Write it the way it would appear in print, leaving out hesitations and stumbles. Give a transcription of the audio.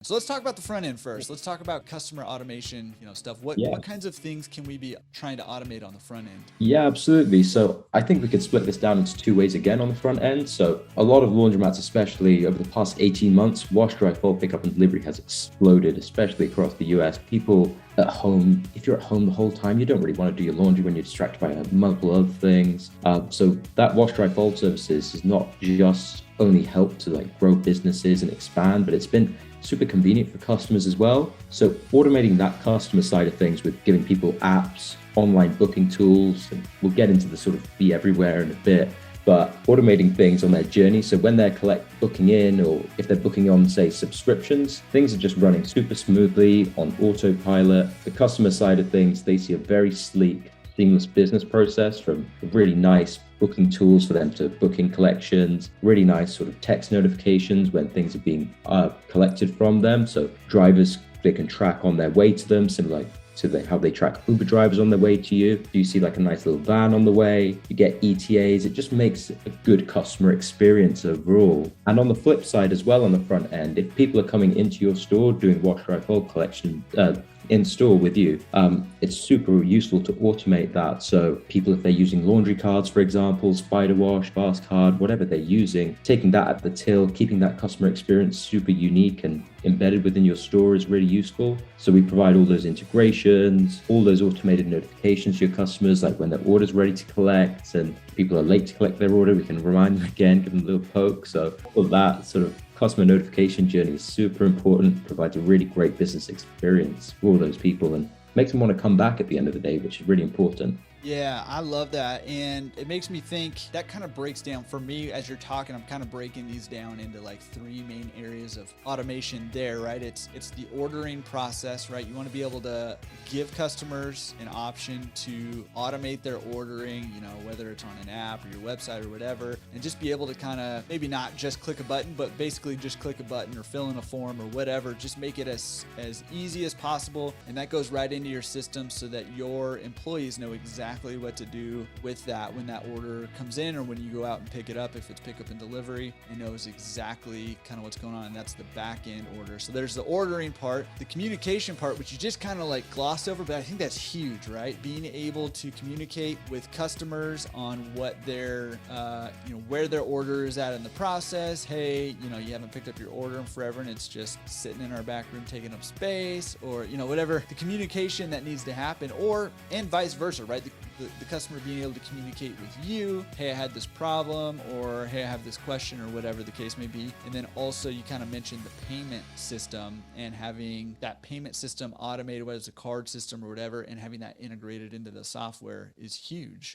So let's talk about the front end first. Let's talk about customer automation, stuff. What Yeah. what kinds of things can we be trying to automate on the front end? Yeah, absolutely. So I think we could split this down into two ways again on the front end. So a lot of laundromats, especially over the past 18 months, wash, dry, fold, pickup and delivery has exploded, especially across the US. People at home, if you're at home the whole time, you don't really want to do your laundry when you're distracted by multiple other things. So that wash, dry, fold services has not just only helped to like grow businesses and expand, but it's been super convenient for customers as well. So automating that customer side of things with giving people apps, online booking tools, and we'll get into the sort of be everywhere in a bit, but automating things on their journey. So when they're booking in, or if they're booking on, say, subscriptions, things are just running super smoothly on autopilot. The customer side of things, they see a very sleek, seamless business process, from really nice booking tools for them to booking collections, really nice sort of text notifications when things are being collected from them. So drivers, they can track on their way to them, similar to how they track Uber drivers on their way to you. Do you see like a nice little van on the way? You get ETAs. It just makes a good customer experience overall. And on the flip side as well, on the front end, if people are coming into your store doing wash, dry, fold collection, in store with you, it's super useful to automate that. So people, if they're using laundry cards, for example, spider wash, fast card, whatever they're using, taking that at the till, keeping that customer experience super unique and embedded within your store is really useful. So we provide all those integrations, all those automated notifications to your customers, like when their order's ready to collect and people are late to collect their order, we can remind them again, give them a little poke. So all of that sort of customer notification journey is super important, provides a really great business experience for all those people and makes them want to come back at the end of the day, which is really important. Yeah, I love that. And it makes me think that kind of breaks down for me as you're talking. I'm kind of breaking these down into like three main areas of automation there, right? It's the ordering process, right? You want to be able to give customers an option to automate their ordering, whether it's on an app or your website or whatever, and just be able to kind of maybe not just click a button, but basically just click a button or fill in a form or whatever. Just make it as easy as possible. And that goes right into your system so that your employees know exactly what to do with that when that order comes in, or when you go out and pick it up. If it's pickup and delivery, it knows exactly kind of what's going on, and that's the back end order. So there's the ordering part, the communication part, which you just kind of like glossed over, but I think that's huge, right? Being able to communicate with customers on what their, where their order is at in the process. Hey, you haven't picked up your order in forever and it's just sitting in our back room taking up space, or whatever the communication that needs to happen, and vice versa, right? The customer being able to communicate with you, hey, I had this problem, or hey, I have this question, or whatever the case may be. And then also you kind of mentioned the payment system, and having that payment system automated, whether it's a card system or whatever, and having that integrated into the software is huge.